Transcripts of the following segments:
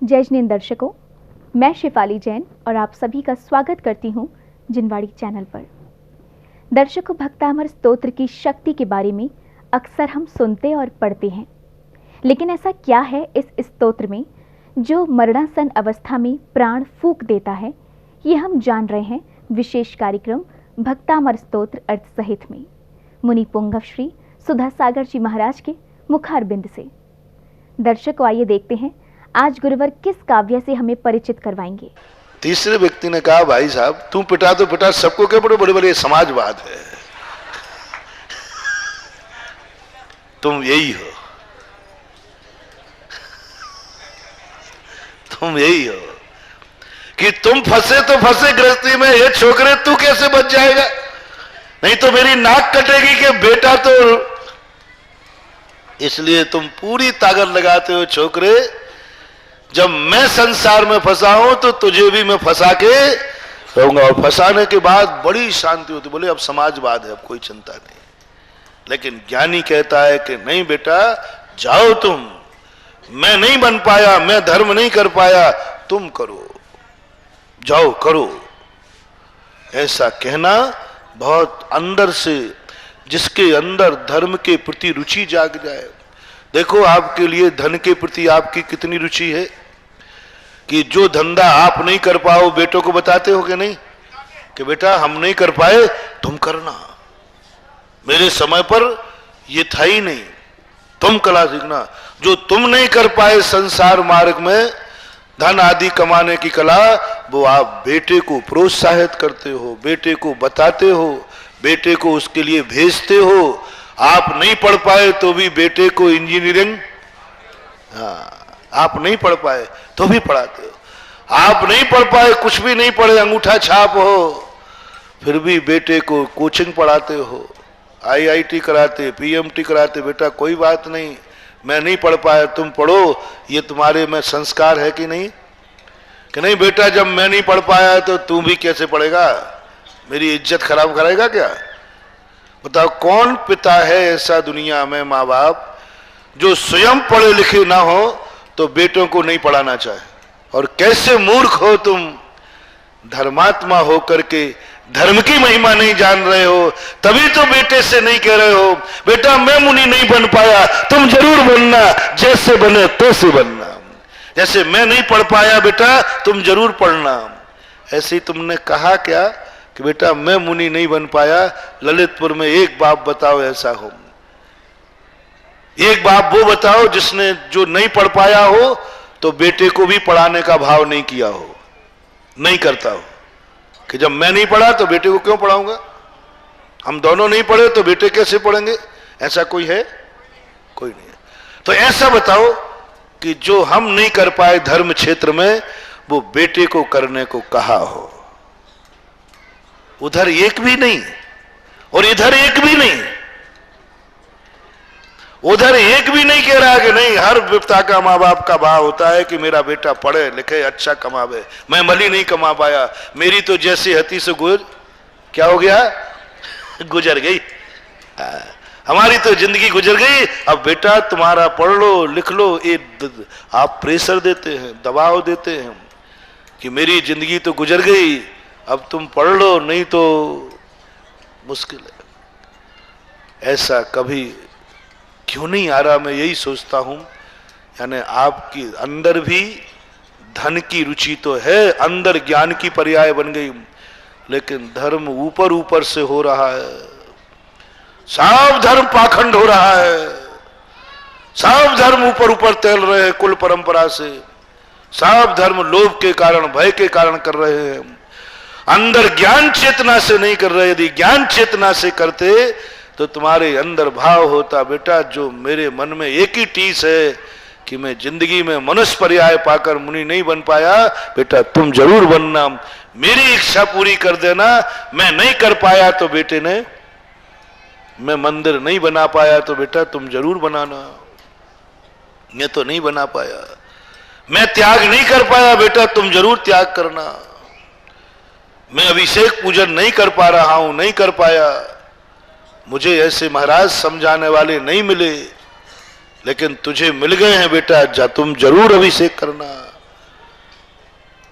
जय जिनेंद्र दर्शकों, मैं शिफाली जैन और आप सभी का स्वागत करती हूं जिनवाड़ी चैनल पर। दर्शकों, भक्तामर स्तोत्र की शक्ति के बारे में अक्सर हम सुनते और पढ़ते हैं, लेकिन ऐसा क्या है इस स्तोत्र में जो मरणासन अवस्था में प्राण फूंक देता है, ये हम जान रहे हैं विशेष कार्यक्रम भक्तामर स्तोत्र अर्थ सहित में मुनि पुंगव श्री सुधा सागर जी महाराज के मुखारबिंद से। दर्शकों, आइए देखते हैं आज गुरुवर किस काव्य से हमें परिचित करवाएंगे। तीसरे व्यक्ति ने कहा, भाई साहब तू पिटा तो पिटा, सबको क्या बड़े बड़े बड़े समाजवाद है, तुम यही हो, तुम यही हो कि तुम फंसे तो फंसे गृहस्थी में, ये छोकरे तू कैसे बच जाएगा, नहीं तो मेरी नाक कटेगी कि बेटा तो। इसलिए तुम पूरी ताकत लगाते हो छोकरे, जब मैं संसार में फंसा हूं तो तुझे भी मैं फंसा के रहूंगा। और फंसाने के बाद बड़ी शांति होती, बोले अब समाजवाद है, अब कोई चिंता नहीं। लेकिन ज्ञानी कहता है कि नहीं बेटा, जाओ तुम, मैं नहीं बन पाया, मैं धर्म नहीं कर पाया, तुम करो, जाओ करो। ऐसा कहना बहुत अंदर से, जिसके अंदर धर्म के प्रति रुचि जाग जाए। देखो, आपके लिए धन के प्रति आपकी कितनी रुचि है कि जो धंधा आप नहीं कर पाओ बेटों को बताते हो कि नहीं, कि बेटा हम नहीं कर पाए, तुम करना, मेरे समय पर ये था ही नहीं, तुम कला सीखना। जो तुम नहीं कर पाए संसार मार्ग में धन आदि कमाने की कला, वो आप बेटे को प्रोत्साहित करते हो, बेटे को बताते हो, बेटे को उसके लिए भेजते हो। आप नहीं पढ़ पाए तो भी बेटे को इंजीनियरिंग, आप नहीं पढ़ पाए तो भी पढ़ाते हो। आप नहीं पढ़ पाए, कुछ भी नहीं पढ़े, अंगूठा छाप हो, फिर भी बेटे को कोचिंग पढ़ाते हो, आईआईटी कराते, पीएमटी कराते। बेटा कोई बात नहीं, मैं नहीं पढ़ पाया, तुम पढ़ो, ये तुम्हारे में संस्कार है कि नहीं? कि नहीं बेटा, जब मैं नहीं पढ़ पाया तो तू भी कैसे पढ़ेगा, मेरी इज्जत खराब करेगा क्या? बताओ, कौन पिता है ऐसा दुनिया में, माँ बाप, जो स्वयं पढ़े लिखे ना हो तो बेटों को नहीं पढ़ाना चाहे? और कैसे मूर्ख हो तुम, धर्मात्मा होकर के धर्म की महिमा नहीं जान रहे हो, तभी तो बेटे से नहीं कह रहे हो बेटा मैं मुनि नहीं बन पाया, तुम जरूर बनना, जैसे बने तैसे बनना। जैसे मैं नहीं पढ़ पाया बेटा, तुम जरूर पढ़ना। ऐसे ही तुमने कहा क्या कि बेटा मैं मुनि नहीं बन पाया? ललितपुर में एक बाप बताओ ऐसा हो, एक बाप वो बताओ जिसने, जो नहीं पढ़ पाया हो तो बेटे को भी पढ़ाने का भाव नहीं किया हो, नहीं करता हो कि जब मैं नहीं पढ़ा तो बेटे को क्यों पढ़ाऊंगा, हम दोनों नहीं पढ़े तो बेटे कैसे पढ़ेंगे? ऐसा कोई है? कोई नहीं है। तो ऐसा बताओ कि जो हम नहीं कर पाए धर्म क्षेत्र में, वो बेटे को करने को कहा हो। उधर एक भी नहीं और इधर एक भी नहीं। उधर एक भी नहीं कह रहा कि नहीं, हर पिता का, माँ बाप का भाव होता है कि मेरा बेटा पढ़े लिखे, अच्छा कमावे। मैं भली नहीं कमा पाया, मेरी तो जैसी हती से क्या हो गया, गुजर गई, हमारी तो जिंदगी गुजर गई, अब बेटा तुम्हारा पढ़ लो लिख लो। ये आप प्रेशर देते हैं, दबाव देते हैं कि मेरी जिंदगी तो गुजर गई, अब तुम पढ़ लो, नहीं तो मुश्किल है। ऐसा कभी क्यों नहीं आ रहा, मैं यही सोचता हूं। यानी आपकी अंदर भी धन की रुचि तो है, अंदर ज्ञान की पर्याय बन गई, लेकिन धर्म ऊपर ऊपर से हो रहा है, सब धर्म पाखंड हो रहा है, सब धर्म ऊपर ऊपर तैल रहे हैं कुल परंपरा से, सब धर्म लोभ के कारण, भय के कारण कर रहे हैं, अंदर ज्ञान चेतना से नहीं कर रहे। यदि ज्ञान चेतना से करते तो तुम्हारे अंदर भाव होता, बेटा जो मेरे मन में एक ही टीस है कि मैं जिंदगी में मनुष्य पर्याय पाकर मुनि नहीं बन पाया, बेटा तुम जरूर बनना, मेरी इच्छा पूरी कर देना। मैं नहीं कर पाया तो बेटे ने, मैं मंदिर नहीं बना पाया तो बेटा तुम जरूर बनाना, मैं तो नहीं बना पाया। मैं त्याग नहीं कर पाया, बेटा तुम जरूर त्याग करना। मैं अभिषेक पूजन नहीं कर पा रहा हूं, नहीं कर पाया, मुझे ऐसे महाराज समझाने वाले नहीं मिले, लेकिन तुझे मिल गए हैं बेटा, जा तुम जरूर अभिषेक करना।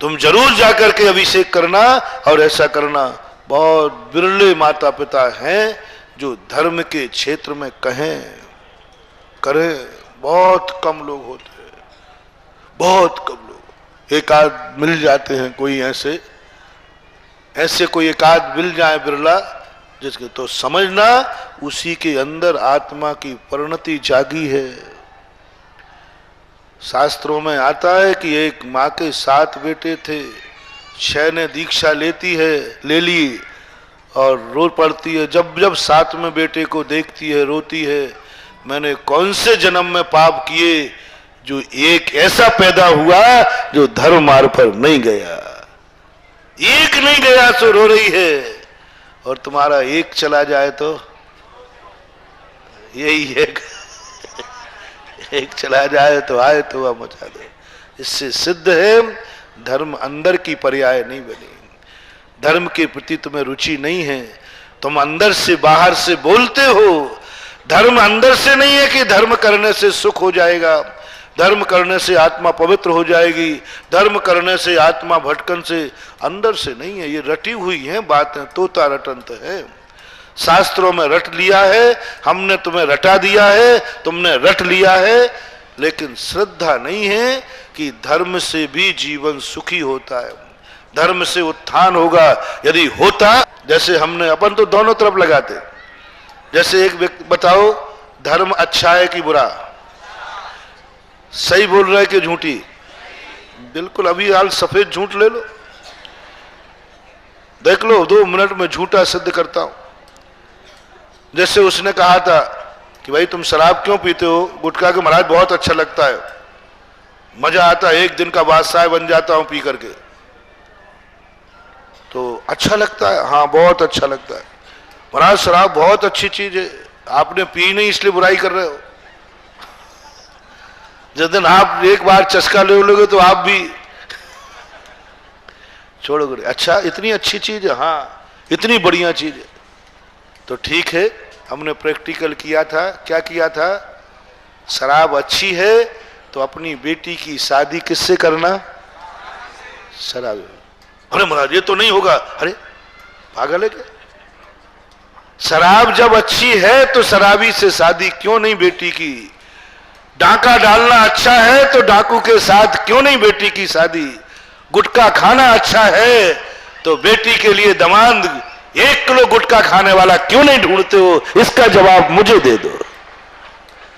तुम जरूर जाकर के अभिषेक करना और ऐसा करना। बहुत बिरले माता पिता हैं जो धर्म के क्षेत्र में कहें करें, बहुत कम लोग होते हैं, बहुत कम लोग। एक आध मिल जाते हैं, कोई ऐसे कोई एक आध मिल जाए बिरला, जिसके तो समझना उसी के अंदर आत्मा की परिणति जागी है। शास्त्रों में आता है कि एक माँ के 7 बेटे थे, 6 ने दीक्षा ले ली और रो पड़ती है। जब जब 7वें बेटे को देखती है रोती है, मैंने कौन से जन्म में पाप किए जो एक ऐसा पैदा हुआ जो धर्म मार्ग पर नहीं गया। एक नहीं गया तो रो रही है, और तुम्हारा एक चला जाए तो यही है, एक चला जाए तो आए तो वह मचा दे। इससे सिद्ध है धर्म अंदर की पर्याय नहीं बनी। धर्म के प्रति तुम्हें रुचि नहीं है, तुम अंदर से बाहर से बोलते हो। धर्म अंदर से नहीं है कि धर्म करने से सुख हो जाएगा, धर्म करने से आत्मा पवित्र हो जाएगी, धर्म करने से आत्मा भटकन से, अंदर से नहीं है। ये रटी हुई है बातें, तोता रटंत है। शास्त्रों में रट लिया है, हमने तुम्हें रटा दिया है, तुमने रट लिया है, लेकिन श्रद्धा नहीं है कि धर्म से भी जीवन सुखी होता है, धर्म से उत्थान होगा। यदि होता, जैसे हमने अपन तो दोनों तरफ लगाते, जैसे एक व्यक्ति बताओ धर्म अच्छा है कि बुरा, सही बोल रहा है कि झूठी? बिल्कुल। अभी हाल सफेद झूठ ले लो, देख लो, 2 मिनट में झूठा सिद्ध करता हूं। जैसे उसने कहा था कि भाई तुम शराब क्यों पीते हो? गुटखा के महाराज बहुत अच्छा लगता है, मजा आता है, एक दिन का बादशाह बन जाता हूं पी करके। तो अच्छा लगता है? हाँ बहुत अच्छा लगता है। महाराज शराब बहुत अच्छी चीज है, आपने पी नहीं इसलिए बुराई कर रहे हो। जिस दिन आप एक बार चस्का ले लोगे तो आप भी छोड़ोगे। अच्छा इतनी अच्छी चीज है? हाँ इतनी बढ़िया चीज है। तो ठीक है, हमने प्रैक्टिकल किया था। क्या किया था? शराब अच्छी है तो अपनी बेटी की शादी किससे करना? शराब। अरे महाराज ये तो नहीं होगा। अरे पागल है क्या? शराब जब अच्छी है तो शराबी से शादी क्यों नहीं बेटी की? डाका डालना अच्छा है तो डाकू के साथ क्यों नहीं बेटी की शादी? गुटखा खाना अच्छा है तो बेटी के लिए दामाद 1 किलो गुटखा खाने वाला क्यों नहीं ढूंढते हो? इसका जवाब मुझे दे दो।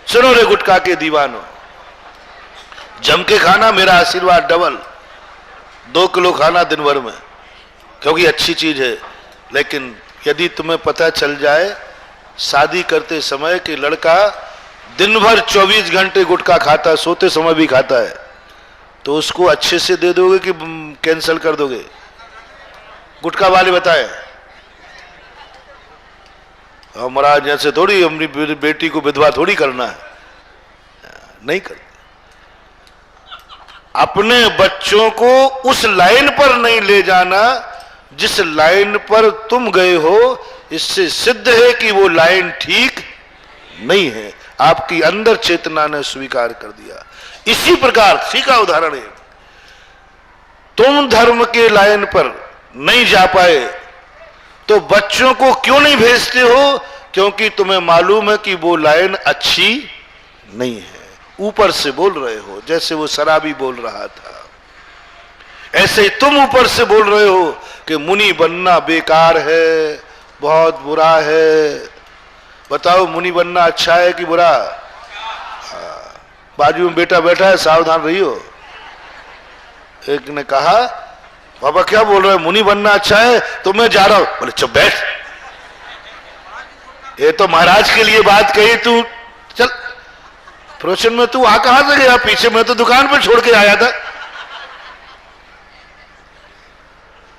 सुनो रे गुटखा के दीवानों, जम के खाना, मेरा आशीर्वाद डबल। 2 किलो खाना दिन भर में, क्योंकि अच्छी चीज है। लेकिन यदि तुम्हें पता चल जाए शादी करते समय कि लड़का दिन भर 24 घंटे गुटखा खाता, सोते समय भी खाता है, तो उसको अच्छे से दे दोगे कि कैंसिल कर दोगे? गुटखा वाले बताए। और महाराज ऐसे थोड़ी अपनी बेटी को विधवा थोड़ी करना है, नहीं करते। अपने बच्चों को उस लाइन पर नहीं ले जाना जिस लाइन पर तुम गए हो। इससे सिद्ध है कि वो लाइन ठीक नहीं है, आपकी अंदर चेतना ने स्वीकार कर दिया। इसी प्रकार सीखा उदाहरण है, तुम धर्म के लाइन पर नहीं जा पाए तो बच्चों को क्यों नहीं भेजते हो? क्योंकि तुम्हें मालूम है कि वो लाइन अच्छी नहीं है। ऊपर से बोल रहे हो, जैसे वो शराबी बोल रहा था, ऐसे ही तुम ऊपर से बोल रहे हो कि मुनि बनना बेकार है, बहुत बुरा है। बताओ मुनि बनना अच्छा है कि बुरा? बाजू में बेटा बैठा है, सावधान रहियो। एक ने कहा बाबा क्या बोल रहे हो, मुनि बनना अच्छा है? तो मैं जा रहा हूं। बोले चुप बैठ, ये तो महाराज के लिए बात कही, तू चल प्रवचन में तू आ कहां से गया? पीछे मैं तो दुकान पर छोड़ के आया था।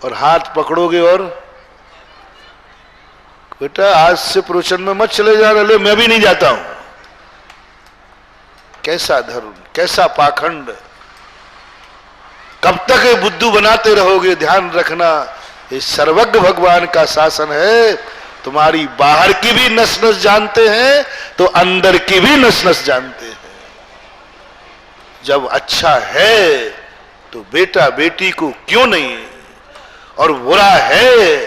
और हाथ पकड़ोगे और बेटा आज से प्रवचन में मत चले जा रहे, मैं भी नहीं जाता हूं। कैसा धर्म, कैसा पाखंड, कब तक ये बुद्धू बनाते रहोगे? ध्यान रखना, ये सर्वज्ञ भगवान का शासन है। तुम्हारी बाहर की भी नस नस जानते हैं तो अंदर की भी नस नस जानते हैं। जब अच्छा है तो बेटा बेटी को क्यों नहीं, और बुरा है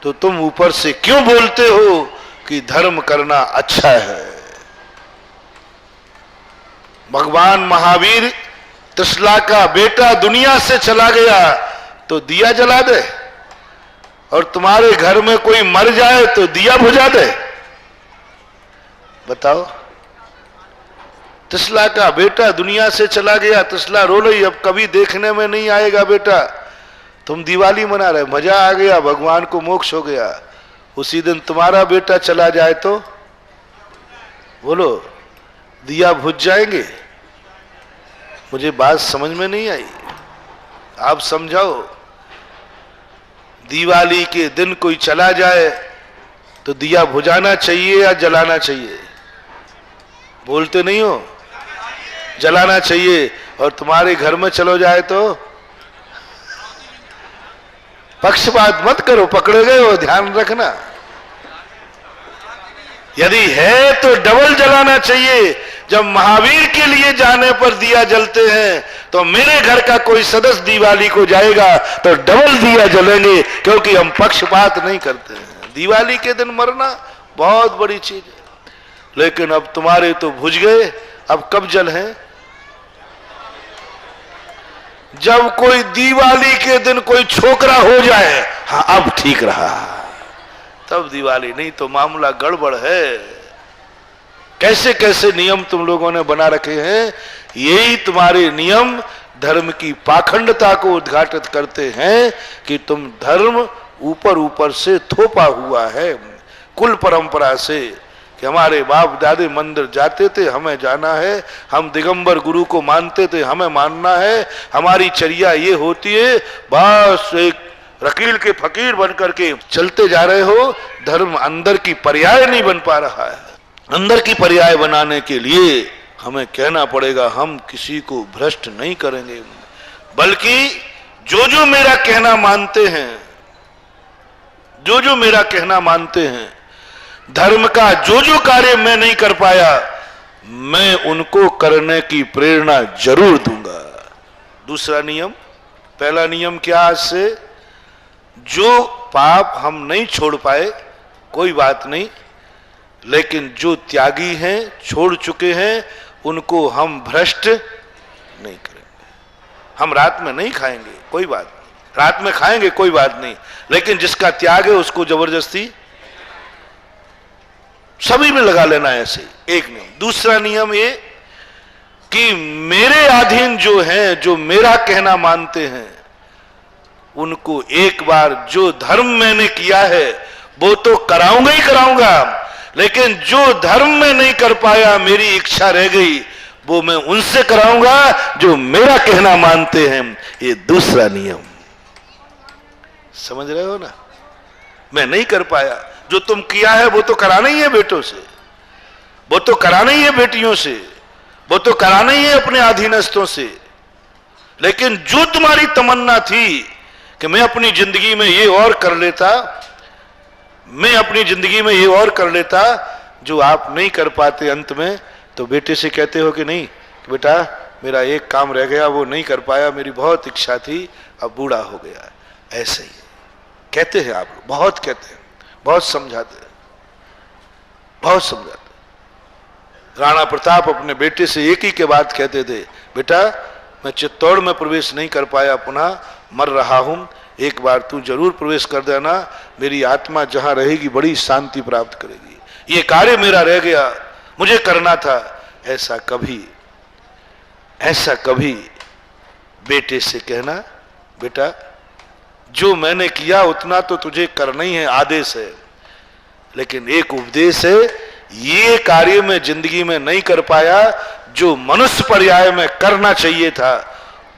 तो तुम ऊपर से क्यों बोलते हो कि धर्म करना अच्छा है। भगवान महावीर तस्ला का बेटा दुनिया से चला गया तो दिया जला दे, और तुम्हारे घर में कोई मर जाए तो दिया बुझा दे। बताओ, तस्ला का बेटा दुनिया से चला गया, तस्ला रो रही, अब कभी देखने में नहीं आएगा बेटा। तुम दिवाली मना रहे, मजा आ गया, भगवान को मोक्ष हो गया। उसी दिन तुम्हारा बेटा चला जाए तो बोलो दिया बुझ जाएंगे। मुझे बात समझ में नहीं आई, आप समझाओ। दिवाली के दिन कोई चला जाए तो दिया बुझाना चाहिए या जलाना चाहिए? बोलते नहीं हो, जलाना चाहिए। और तुम्हारे घर में चलो जाए तो पक्षपात मत करो, पकड़े गए हो, ध्यान रखना। यदि है तो डबल जलाना चाहिए। जब महावीर के लिए जाने पर दिया जलते हैं तो मेरे घर का कोई सदस्य दिवाली को जाएगा तो डबल दिया जलेंगे, क्योंकि हम पक्षपात नहीं करते हैं। दिवाली के दिन मरना बहुत बड़ी चीज है, लेकिन अब तुम्हारे तो बुझ गए। अब कब जल है? जब कोई दिवाली के दिन कोई छोकरा हो जाए, हाँ अब ठीक रहा, तब दिवाली, नहीं तो मामला गड़बड़ है। कैसे कैसे नियम तुम लोगों ने बना रखे हैं। यही तुम्हारे नियम धर्म की पाखंडता को उद्घाटित करते हैं कि तुम धर्म ऊपर ऊपर से थोपा हुआ है, कुल परंपरा से, कि हमारे बाप दादे मंदिर जाते थे, हमें जाना है, हम दिगंबर गुरु को मानते थे, हमें मानना है, हमारी चर्या ये होती है। बस एक रकील के फकीर बनकर के चलते जा रहे हो। धर्म अंदर की पर्याय नहीं बन पा रहा है। अंदर की पर्याय बनाने के लिए हमें कहना पड़ेगा, हम किसी को भ्रष्ट नहीं करेंगे, बल्कि जो जो मेरा कहना मानते हैं, जो जो मेरा कहना मानते हैं, धर्म का जो जो कार्य मैं नहीं कर पाया, मैं उनको करने की प्रेरणा जरूर दूंगा। दूसरा नियम, पहला नियम क्या आज से, जो पाप हम नहीं छोड़ पाए कोई बात नहीं, लेकिन जो त्यागी हैं, छोड़ चुके हैं, उनको हम भ्रष्ट नहीं करेंगे। हम रात में नहीं खाएंगे कोई बात नहीं, रात में खाएंगे कोई बात नहीं, लेकिन जिसका त्याग है उसको जबरदस्ती सभी में लगा लेना है, ऐसे एक नियम। दूसरा नियम ये कि मेरे अधीन जो हैं, जो मेरा कहना मानते हैं, उनको एक बार जो धर्म मैंने किया है वो तो कराऊंगा ही कराऊंगा, लेकिन जो धर्म में नहीं कर पाया, मेरी इच्छा रह गई, वो मैं उनसे कराऊंगा जो मेरा कहना मानते हैं। ये दूसरा नियम, समझ रहे हो ना। मैं नहीं कर पाया, जो तुम किया है वो तो कराना ही है बेटों से, वो तो कराना ही है बेटियों से, वो तो कराना ही है अपने अधीनस्थों से। लेकिन जो तुम्हारी तमन्ना थी कि मैं अपनी जिंदगी में ये और कर लेता, मैं अपनी जिंदगी में ये और कर लेता, जो आप नहीं कर पाते अंत में, तो बेटे से कहते हो कि नहीं बेटा मेरा एक काम रह गया, वो नहीं कर पाया, मेरी बहुत इच्छा थी, अब बूढ़ा हो गया। ऐसे ही कहते हैं आप, बहुत कहते हैं, बहुत समझाते हैं, बहुत समझाते। राणा प्रताप अपने बेटे से एक ही के बात कहते थे, बेटा मैं चित्तौड़ में प्रवेश नहीं कर पाया, पुनः मर रहा हूं, एक बार तू जरूर प्रवेश कर देना, मेरी आत्मा जहां रहेगी बड़ी शांति प्राप्त करेगी। ये कार्य मेरा रह गया, मुझे करना था। ऐसा कभी बेटे से कहना, बेटा जो मैंने किया उतना तो तुझे करना ही है, आदेश है, लेकिन एक उपदेश है, ये कार्य मैं जिंदगी में नहीं कर पाया, जो मनुष्य पर्याय में करना चाहिए था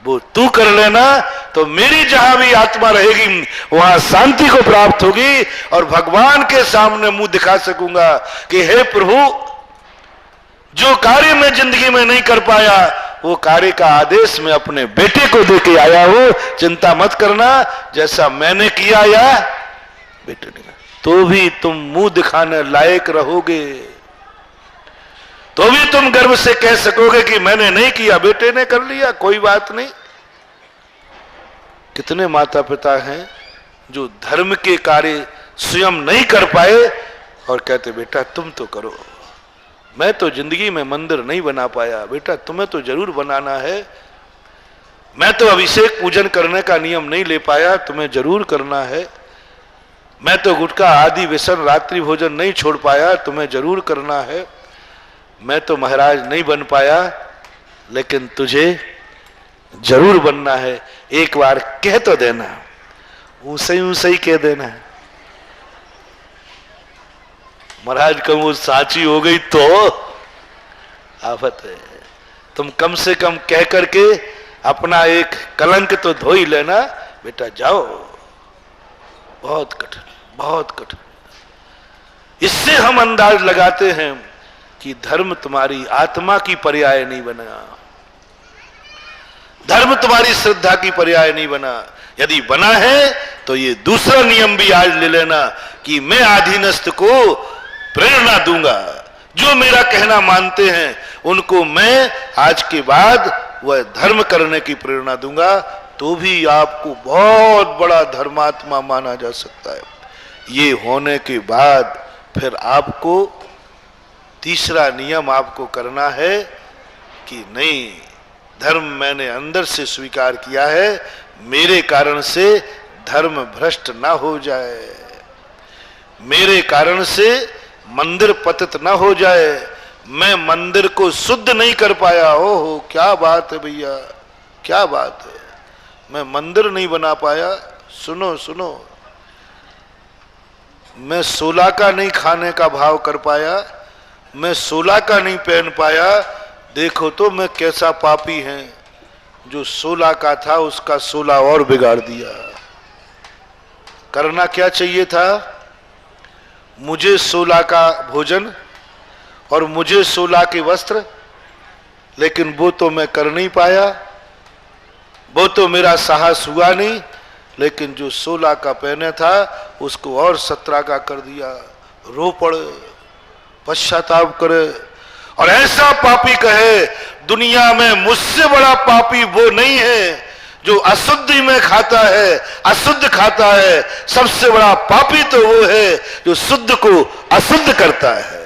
वो तू कर लेना, तो मेरी जहां भी आत्मा रहेगी वहां शांति को प्राप्त होगी, और भगवान के सामने मुंह दिखा सकूंगा कि हे प्रभु, जो कार्य मैं जिंदगी में नहीं कर पाया वो कार्य का आदेश मैं अपने बेटे को दे के आया हूं, चिंता मत करना, जैसा मैंने किया या बेटे ने, तो भी तुम मुंह दिखाने लायक रहोगे, तो भी तुम गर्व से कह सकोगे कि मैंने नहीं किया, बेटे ने कर लिया, कोई बात नहीं। कितने माता पिता हैं जो धर्म के कार्य स्वयं नहीं कर पाए और कहते बेटा तुम तो करो, मैं तो जिंदगी में मंदिर नहीं बना पाया, बेटा तुम्हें तो जरूर बनाना है, मैं तो अभिषेक पूजन करने का नियम नहीं ले पाया, तुम्हें जरूर करना है, मैं तो गुटखा आदि व्यसन रात्रि भोजन नहीं छोड़ पाया, तुम्हें जरूर करना है, मैं तो महाराज नहीं बन पाया, लेकिन तुझे जरूर बनना है, एक बार कह तो देना, ऊंसे ही कह देना। महाराज कहूं वो साची हो गई तो आफत है। तुम कम से कम कह करके अपना एक कलंक तो धो ही लेना, बेटा जाओ। बहुत कठिन, बहुत कठिन। इससे हम अंदाज लगाते हैं कि धर्म तुम्हारी आत्मा की पर्याय नहीं बना, धर्म तुम्हारी श्रद्धा की पर्याय नहीं बना। यदि बना है तो ये दूसरा नियम भी आज ले लेना कि मैं अधीनस्थ को प्रेरणा दूंगा, जो मेरा कहना मानते हैं उनको मैं आज के बाद वह धर्म करने की प्रेरणा दूंगा, तो भी आपको बहुत बड़ा धर्मात्मा माना जा सकता है। ये होने के बाद फिर आपको तीसरा नियम आपको करना है कि नहीं, धर्म मैंने अंदर से स्वीकार किया है, मेरे कारण से धर्म भ्रष्ट ना हो जाए, मेरे कारण से मंदिर पतित ना हो जाए, मैं मंदिर को शुद्ध नहीं कर पाया। ओहो क्या बात है भैया, क्या बात है, मैं मंदिर नहीं बना पाया। सुनो सुनो, मैं 16 का नहीं खाने का भाव कर पाया, मैं 16 का नहीं पहन पाया, देखो तो मैं कैसा पापी हैं, जो 16 का था उसका 16 और बिगाड़ दिया। करना क्या चाहिए था, मुझे 16 का भोजन और मुझे 16 के वस्त्र, लेकिन वो तो मैं कर नहीं पाया, वो तो मेरा साहस हुआ नहीं, लेकिन जो 16 का पहने था उसको और 17 का कर दिया। रो पड़े, पश्चाताप करे और ऐसा पापी कहे दुनिया में मुझसे बड़ा पापी वो नहीं है जो अशुद्धि में खाता है, अशुद्ध खाता है। सबसे बड़ा पापी तो वो है जो शुद्ध को अशुद्ध करता है।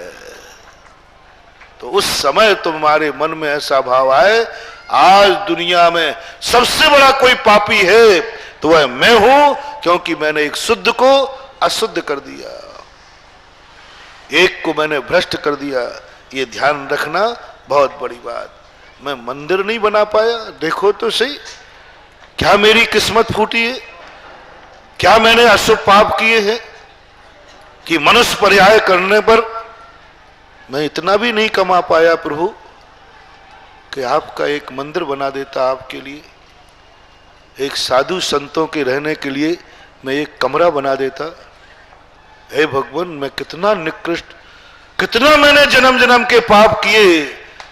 तो उस समय तुम्हारे मन में ऐसा भाव आए, आज दुनिया में सबसे बड़ा कोई पापी है तो वह मैं हूं, क्योंकि मैंने एक शुद्ध को अशुद्ध कर दिया, एक को मैंने भ्रष्ट कर दिया। ये ध्यान रखना बहुत बड़ी बात। मैं मंदिर नहीं बना पाया, देखो तो सही, क्या मेरी किस्मत फूटी है, क्या मैंने अशुभ पाप किए हैं कि मनुष्य पर्याय करने पर मैं इतना भी नहीं कमा पाया प्रभु कि आपका एक मंदिर बना देता, आपके लिए एक साधु संतों के रहने के लिए मैं एक कमरा बना देता। हे भगवान, मैं कितना निकृष्ट, कितना मैंने जन्म जन्म के पाप किए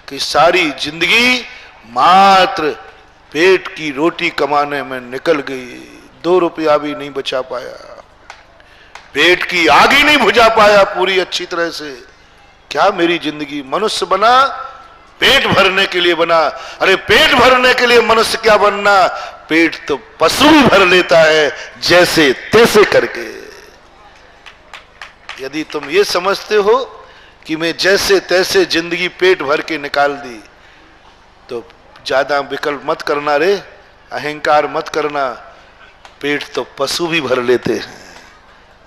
कि सारी जिंदगी मात्र पेट की रोटी कमाने में निकल गई, 2 रुपया भी नहीं बचा पाया, पेट की आग ही नहीं बुझा पाया पूरी अच्छी तरह से। क्या मेरी जिंदगी, मनुष्य बना पेट भरने के लिए बना। अरे पेट भरने के लिए मनुष्य क्या बनना, पेट तो पशु भी भर लेता है जैसे तैसे करके। यदि तुम ये समझते हो कि मैं जैसे तैसे जिंदगी पेट भर के निकाल दी, तो ज्यादा विकल्प मत करना रे, अहंकार मत करना। पेट तो पशु भी भर लेते हैं,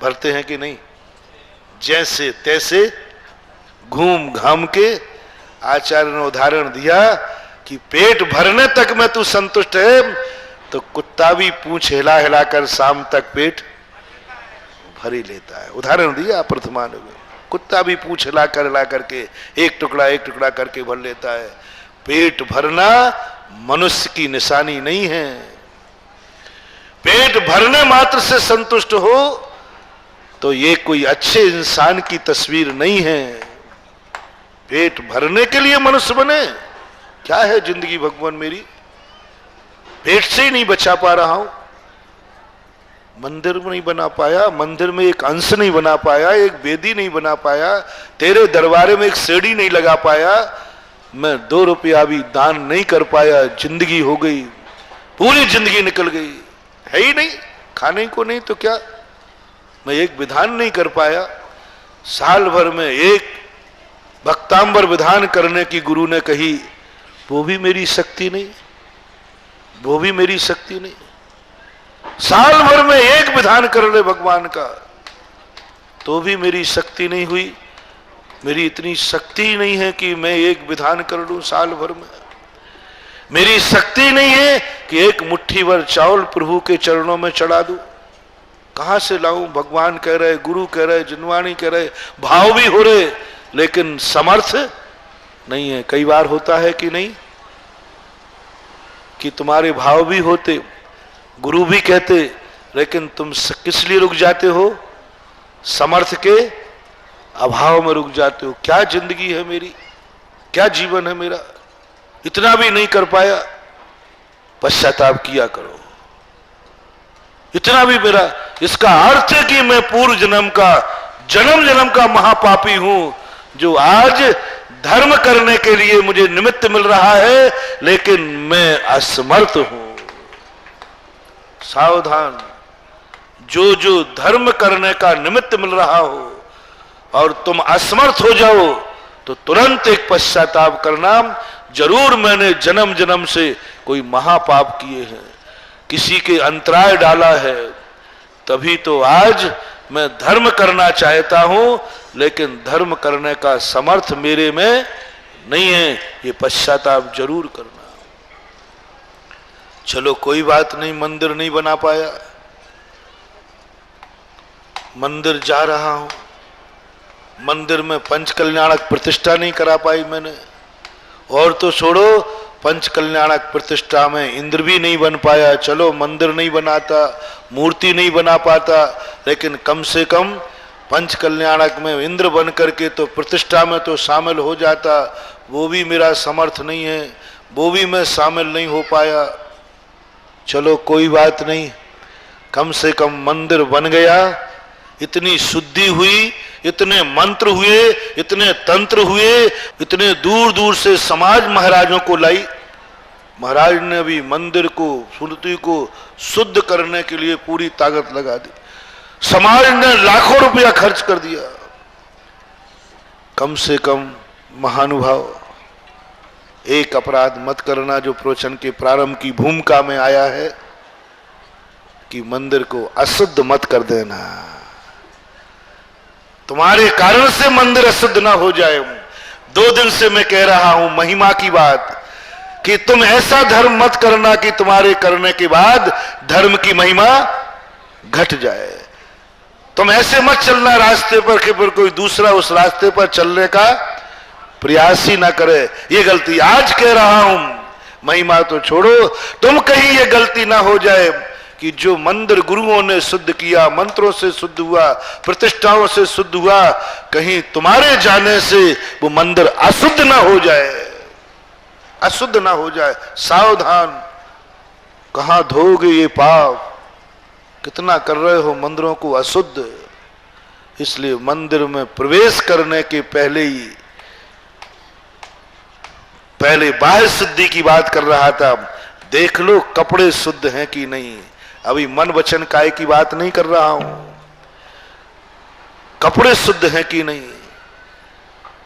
भरते हैं कि नहीं, जैसे तैसे घूम घाम के। आचार्य ने उदाहरण दिया कि पेट भरने तक में तू संतुष्ट है तो कुत्ता भी पूंछ हिला हिला कर शाम तक पेट भर ही लेता है। उदाहरण दिया प्रथमान में, कुत्ता भी पूंछ हिला करके एक टुकड़ा करके भर लेता है। पेट भरना मनुष्य की निशानी नहीं है। पेट भरने मात्र से संतुष्ट हो तो ये कोई अच्छे इंसान की तस्वीर नहीं है। पेट भरने के लिए मनुष्य बने, क्या है जिंदगी भगवान मेरी, पेट से ही नहीं बचा पा रहा हूं, मंदिर में नहीं बना पाया, मंदिर में एक अंश नहीं बना पाया, एक वेदी नहीं बना पाया, तेरे दरबारे में एक सीढ़ी नहीं लगा पाया, मैं 2 रुपया भी दान नहीं कर पाया, जिंदगी हो गई, पूरी जिंदगी निकल गई। है ही नहीं, खाने को नहीं तो क्या। मैं एक विधान नहीं कर पाया, साल भर में एक भक्तांबर विधान करने की गुरु ने कही, वो भी मेरी शक्ति नहीं, वो भी मेरी शक्ति नहीं। साल भर में एक विधान कर ले भगवान का तो भी मेरी शक्ति नहीं हुई। मेरी इतनी शक्ति नहीं है कि मैं एक विधान कर लूं साल भर में। मेरी शक्ति नहीं है कि एक मुट्ठी भर चावल प्रभु के चरणों में चढ़ा दूं। कहां से लाऊं? भगवान कह रहे, गुरु कह रहे, जिनवाणी कह रहे, भाव भी हो रहे, लेकिन समर्थ नहीं है। कई बार होता है कि नहीं कि तुम्हारे भाव भी होते, गुरु भी कहते, लेकिन तुम किस लिए रुक जाते हो? समर्थ के अभाव में रुक जाते हो। क्या जिंदगी है मेरी, क्या जीवन है मेरा, इतना भी नहीं कर पाया। पश्चाताप किया करो, इतना भी मेरा। इसका अर्थ है कि मैं पूर्व जन्म का, जन्म जन्म का महापापी हूं, जो आज धर्म करने के लिए मुझे निमित्त मिल रहा है, लेकिन मैं असमर्थ हूं। सावधान, जो जो धर्म करने का निमित्त मिल रहा हो और तुम असमर्थ हो जाओ तो तुरंत एक पश्चाताप करना, जरूर मैंने जन्म जन्म से कोई महापाप किए हैं, किसी के अंतराय डाला है, तभी तो आज मैं धर्म करना चाहता हूं, लेकिन धर्म करने का समर्थ मेरे में नहीं है। ये पश्चाताप जरूर करना। चलो कोई बात नहीं, मंदिर नहीं बना पाया, मंदिर जा रहा हूं, मंदिर में पंच कल्याणक प्रतिष्ठा नहीं करा पाई मैंने। और तो छोड़ो, पंच कल्याणक प्रतिष्ठा में इंद्र भी नहीं बन पाया। चलो मंदिर नहीं बनाता, मूर्ति नहीं बना पाता, लेकिन कम से कम पंच कल्याणक में इंद्र बन करके तो प्रतिष्ठा में तो शामिल हो जाता। वो भी मेरा समर्थ नहीं है, वो भी मैं शामिल नहीं हो पाया। चलो कोई बात नहीं, कम से कम मंदिर बन गया, इतनी शुद्धि हुई, इतने मंत्र हुए, इतने तंत्र हुए, इतने दूर दूर से समाज महाराजों को लाई। महाराज ने भी मंदिर को, सुरती को शुद्ध करने के लिए पूरी ताकत लगा दी। समाज ने लाखों रुपया खर्च कर दिया। कम से कम महानुभाव, एक अपराध मत करना जो प्रवचन के प्रारंभ की भूमिका में आया है कि मंदिर को अशुद्ध मत कर देना। तुम्हारे कारण से मंदिर अशुद्ध ना हो जाए। 2 दिन से मैं कह रहा हूं महिमा की बात कि तुम ऐसा धर्म मत करना कि तुम्हारे करने के बाद धर्म की महिमा घट जाए। तुम ऐसे मत चलना रास्ते पर कि फिर कोई दूसरा उस रास्ते पर चलने का प्रयास ही ना करे। ये गलती आज कह रहा हूं, महिमा तो छोड़ो, तुम कहीं ये गलती ना हो जाए कि जो मंदिर गुरुओं ने शुद्ध किया, मंत्रों से शुद्ध हुआ, प्रतिष्ठाओं से शुद्ध हुआ, कहीं तुम्हारे जाने से वो मंदिर अशुद्ध ना हो जाए, अशुद्ध ना हो जाए। सावधान, कहां धोगे ये पाप, कितना कर रहे हो मंदिरों को अशुद्ध। इसलिए मंदिर में प्रवेश करने के पहले ही, पहले बाह्य शुद्धि की बात कर रहा था, देख लो कपड़े शुद्ध हैं कि नहीं। अभी मन वचन काय की बात नहीं कर रहा हूं, कपड़े शुद्ध हैं कि नहीं।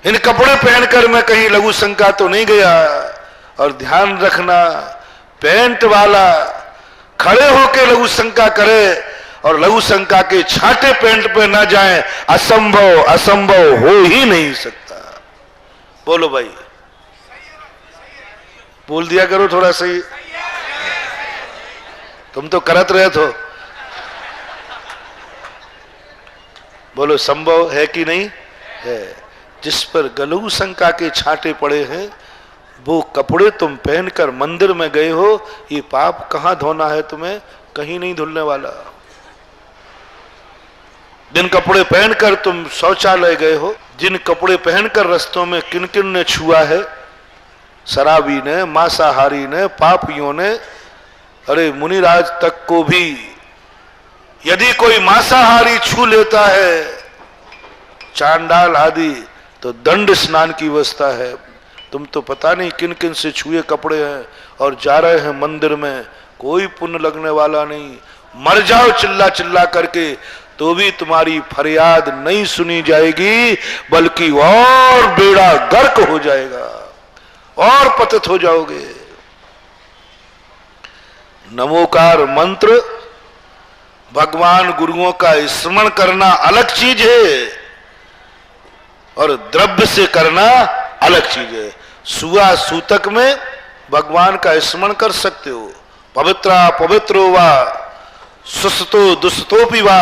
इन कपड़े पहनकर मैं कहीं लघु शंका तो नहीं गया। और ध्यान रखना, पैंट वाला खड़े होकर लघु शंका करे और लघु शंका के छाटे पैंट पे ना जाए, असंभव, असंभव हो ही नहीं सकता। बोलो भाई, बोल दिया करो थोड़ा सही, तुम तो करत रहे थे। बोलो संभव है कि नहीं है। जिस पर लघु शंका के छांटे पड़े हैं, वो कपड़े तुम पहनकर मंदिर में गए हो, ये पाप कहां धोना है तुम्हें, कहीं नहीं धुलने वाला। जिन कपड़े पहनकर तुम शौचालय गए हो, जिन कपड़े पहनकर रस्तों में किन किन ने छुआ है, शराबी ने, मांसाहारी ने, पापियों ने, अरे मुनिराज तक को भी यदि कोई मांसाहारी छू लेता है, चांडाल आदि, तो दंड स्नान की व्यवस्था है। तुम तो पता नहीं किन किन से छुए कपड़े हैं और जा रहे हैं मंदिर में, कोई पुण्य लगने वाला नहीं, मर जाओ चिल्ला चिल्ला करके तो भी तुम्हारी फरियाद नहीं सुनी जाएगी, बल्कि और बेड़ा गर्क हो जाएगा और पतित हो जाओगे। नमोकार मंत्र, भगवान गुरुओं का स्मरण करना अलग चीज है और द्रव्य से करना अलग चीज है। सुआ सूतक में भगवान का स्मरण कर सकते हो, पवित्रा पवित्रो वा सुसतो दुसतोपि वा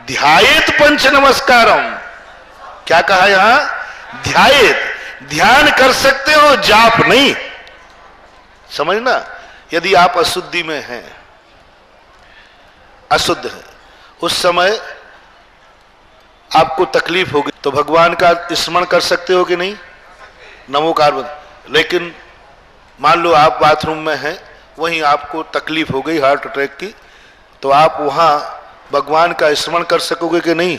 ध्यायेत पंच नमस्कारम। क्या कहा यहां? ध्यायेत, ध्यान कर सकते हो, जाप नहीं। समझना, यदि आप अशुद्धि में हैं, अशुद्ध हैं, उस समय आपको तकलीफ होगी तो भगवान का स्मरण कर सकते हो कि नहीं? नमोकार। लेकिन मान लो आप बाथरूम में हैं, वहीं आपको तकलीफ हो गई हार्ट अटैक की, तो आप वहां भगवान का स्मरण कर सकोगे कि नहीं?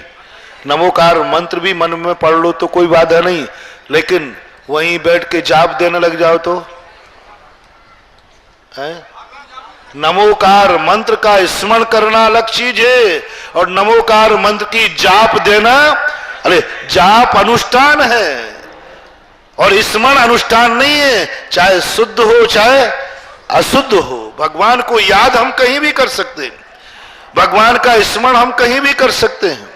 नमोकार मंत्र भी मन में पढ़ लो तो कोई बाधा नहीं, लेकिन वहीं बैठ के जाप देने लग जाओ तो है? नमोकार मंत्र का स्मरण करना अलग चीज है और नमोकार मंत्र की जाप देना, अरे जाप अनुष्ठान है और स्मरण अनुष्ठान नहीं है, चाहे शुद्ध हो चाहे अशुद्ध हो। भगवान को याद हम कहीं भी कर सकते हैं, भगवान का स्मरण हम कहीं भी कर सकते हैं।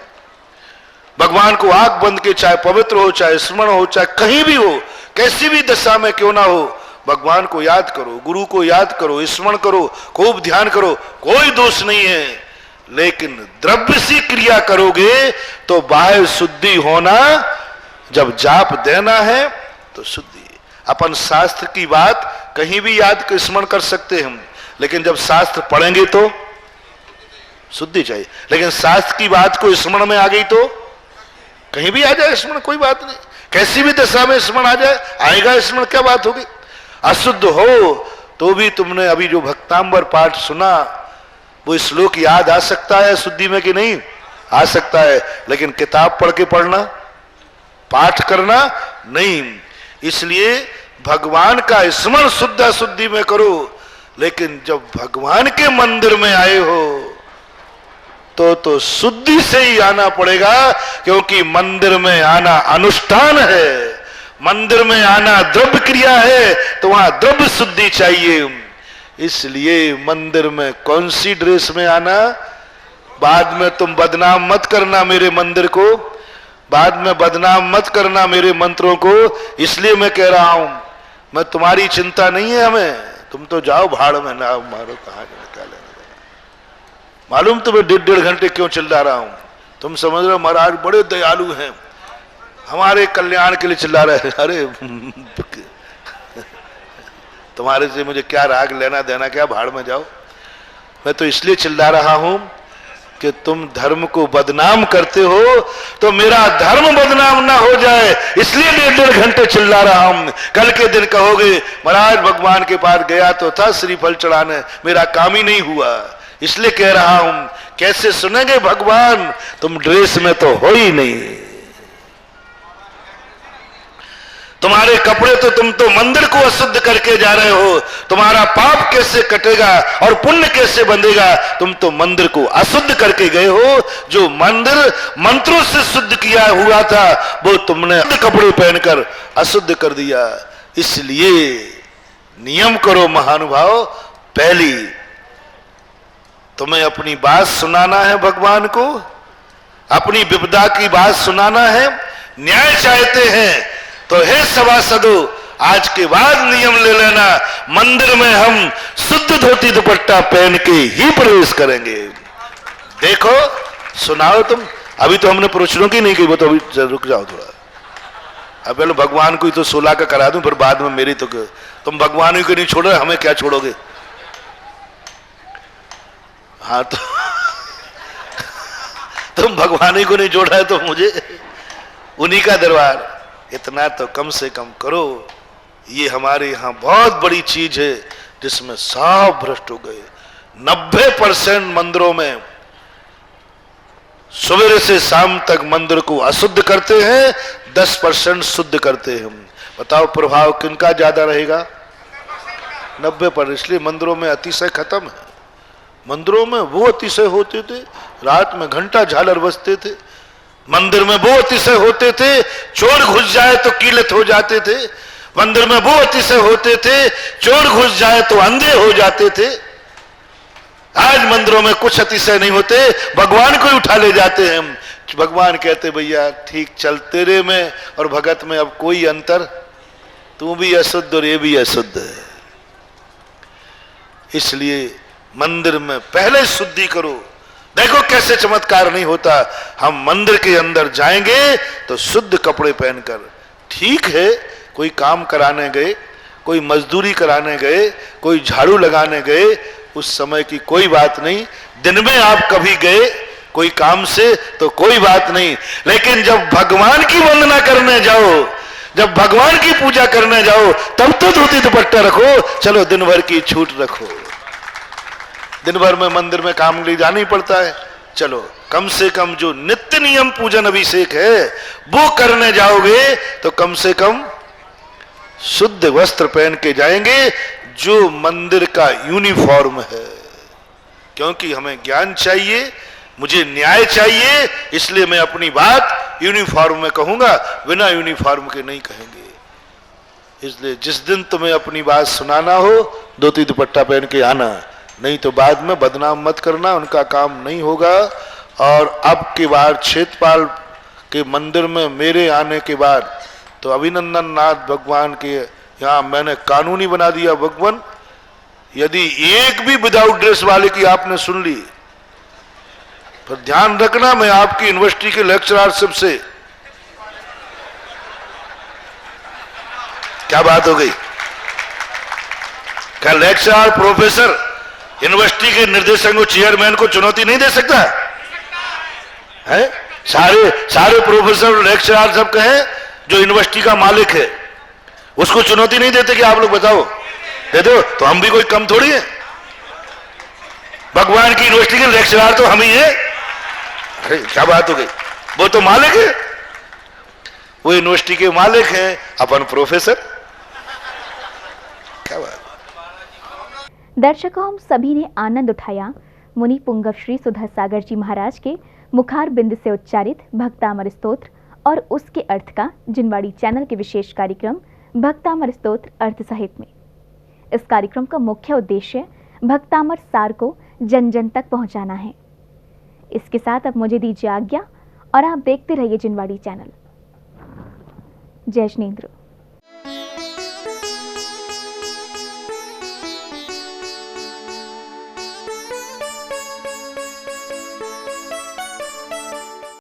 भगवान को आंख बंद के, चाहे पवित्र हो चाहे स्मरण हो चाहे कहीं भी हो, कैसी भी दशा में क्यों ना हो, भगवान को याद करो, गुरु को याद करो, स्मरण करो, खूब ध्यान करो, कोई दोष नहीं है। लेकिन द्रव्य सी क्रिया करोगे तो बाह्य शुद्धि होना, जब जाप देना है तो शुद्धि। अपन शास्त्र की बात कहीं भी याद कर स्मरण कर सकते हैं हम, लेकिन जब शास्त्र पढ़ेंगे तो शुद्धि चाहिए। लेकिन शास्त्र की बात को स्मरण में आ गई तो कहीं भी आ जाए स्मरण, कोई बात नहीं, कैसी भी दशा में स्मरण आ जाए, आएगा स्मरण, क्या बात होगी। अशुद्ध हो तो भी तुमने अभी जो भक्तांबर पाठ सुना, वो श्लोक याद आ सकता है शुद्धि में कि नहीं? आ सकता है, लेकिन किताब पढ़ के पढ़ना, पाठ करना नहीं। इसलिए भगवान का स्मरण शुद्ध अशुद्धि में करो, लेकिन जब भगवान के मंदिर में आए हो तो शुद्धि से ही आना पड़ेगा, क्योंकि मंदिर में आना अनुष्ठान है, मंदिर में आना द्रव्य क्रिया है, तो वहां द्रव्य शुद्धि चाहिए। इसलिए मंदिर में कौन सी ड्रेस में आना, बाद में तुम बदनाम मत करना मेरे मंदिर को, बाद में बदनाम मत करना मेरे मंत्रों को। इसलिए मैं कह रहा हूं, मैं तुम्हारी चिंता नहीं है हमें, तुम तो जाओ भाड़ में, ना मारो, कहां निकाले। मालूम तुम्हें 1.5 घंटे क्यों चिल्ला रहा हूं? तुम समझ रहे हो महाराज बड़े दयालु हैं, हमारे कल्याण के लिए चिल्ला रहे हैं। अरे तुम्हारे से मुझे क्या राग लेना देना, क्या भाड़ में जाओ। मैं तो इसलिए चिल्ला रहा हूं कि तुम धर्म को बदनाम करते हो तो मेरा धर्म बदनाम ना हो जाए, इसलिए 1.5 घंटे चिल्ला रहा हूं। कल के दिन कहोगे महाराज भगवान के पास गया तो था श्रीफल चढ़ाने, मेरा काम ही नहीं हुआ, इसलिए कह रहा हूं। कैसे सुनेंगे भगवान, तुम ड्रेस में तो हो ही नहीं, तुम्हारे कपड़े तो, तुम तो मंदिर को अशुद्ध करके जा रहे हो, तुम्हारा पाप कैसे कटेगा और पुण्य कैसे बंधेगा? तुम तो मंदिर को अशुद्ध करके गए हो, जो मंदिर मंत्रों से शुद्ध किया हुआ था वो तुमने कपड़े पहनकर अशुद्ध कर दिया। इसलिए नियम करो महानुभाव, पहली तुम्हें अपनी बात सुनाना है भगवान को, अपनी विपदा की बात सुनाना है, न्याय चाहते हैं तो हे सभासदों, आज के बाद नियम ले लेना, मंदिर में हम शुद्ध धोती दुपट्टा पहन के ही प्रवेश करेंगे। देखो सुनाओ तुम, अभी तो हमने पुरुषों की नहीं की, वो तो अभी रुक जाओ थोड़ा, अब पहले भगवान को ही तो 16 का करा दूं, फिर बाद में मेरी तो तुम भगवान ही को नहीं छोड़ रहे, हमें क्या छोड़ोगे? हाँ तो तुम भगवान ही को नहीं जोड़ा है तो मुझे उन्हीं का दरबार, इतना तो कम से कम करो। ये हमारे यहां बहुत बड़ी चीज है जिसमें सब भ्रष्ट हो गए। 90% मंदिरों में सवेरे से शाम तक मंदिर को अशुद्ध करते हैं, 10% शुद्ध करते हैं। बताओ प्रभाव किनका ज्यादा रहेगा? 90%। इसलिए मंदिरों में अतिशय खत्म है, मंदिरों में वो अतिशय होते थे, रात में घंटा झालर बजते थे। मंदिर में वो अतिशय होते थे, चोर घुस जाए तो कीलत हो जाते थे। मंदिर में वो अतिशय होते थे, चोर घुस जाए तो अंधे हो जाते थे। आज मंदिरों में कुछ अतिशय नहीं होते, भगवान को उठा ले जाते हैं। भगवान कहते भैया ठीक चल, तेरे में और भगत में अब कोई अंतर, तू भी अशुद्ध और ये भी अशुद्ध है। इसलिए मंदिर में पहले शुद्धि करो। देखो कैसे चमत्कार नहीं होता। हम मंदिर के अंदर जाएंगे तो शुद्ध कपड़े पहनकर, ठीक है कोई काम कराने गए, कोई मजदूरी कराने गए, कोई झाड़ू लगाने गए, उस समय की कोई बात नहीं। दिन में आप कभी गए कोई काम से तो कोई बात नहीं, लेकिन जब भगवान की वंदना करने जाओ, जब भगवान की पूजा करने जाओ, तब तो धोती दुपट्टा रखो। चलो दिन भर की छूट रखो, दिन भर में मंदिर में काम ले जाना ही पड़ता है। चलो कम से कम जो नित्य नियम पूजन अभिषेक है वो करने जाओगे तो कम से कम शुद्ध वस्त्र पहन के जाएंगे, जो मंदिर का यूनिफॉर्म है। क्योंकि हमें ज्ञान चाहिए, मुझे न्याय चाहिए, इसलिए मैं अपनी बात यूनिफॉर्म में कहूंगा, बिना यूनिफॉर्म के नहीं कहेंगे। इसलिए जिस दिन तुम्हें अपनी बात सुनाना हो, धोती दुपट्टा पहन के आना, नहीं तो बाद में बदनाम मत करना, उनका काम नहीं होगा। और अब की बार क्षेत्रपाल के मंदिर में मेरे आने के बाद तो अभिनंदन नाथ भगवान के यहाँ मैंने कानूनी बना दिया, भगवान यदि एक भी विदाउट ड्रेस वाले की आपने सुन ली, फिर ध्यान रखना मैं आपकी यूनिवर्सिटी के लेक्चररशिप से, क्या बात हो गई, क्या लेक्चरर प्रोफेसर यूनिवर्सिटी के निर्देशक को, चेयरमैन को चुनौती नहीं दे सकता है? सारे प्रोफेसर लेक्चरर सब कहें जो यूनिवर्सिटी का मालिक है, उसको चुनौती नहीं देते कि आप लोग बताओ, दे दो तो हम भी कोई कम थोड़ी है। भगवान की यूनिवर्सिटी के लेक्चरर तो हम ही है। अरे क्या बात हो गई, वो तो मालिक है, वो यूनिवर्सिटी के मालिक हैं, अपन प्रोफेसर, क्या बात। दर्शकों, हम सभी ने आनंद उठाया मुनि पुंगव श्री सुधा सागर जी महाराज के मुखार बिंद से उच्चारित भक्तामर स्तोत्र और उसके अर्थ का जिनवाड़ी चैनल के विशेष कार्यक्रम भक्तामर स्तोत्र अर्थ सहित में। इस कार्यक्रम का मुख्य उद्देश्य भक्तामर सार को जन जन तक पहुंचाना है। इसके साथ अब मुझे दीजिए आज्ञा और आप देखते रहिए जिनवाड़ी चैनल। जय जिनेंद्र।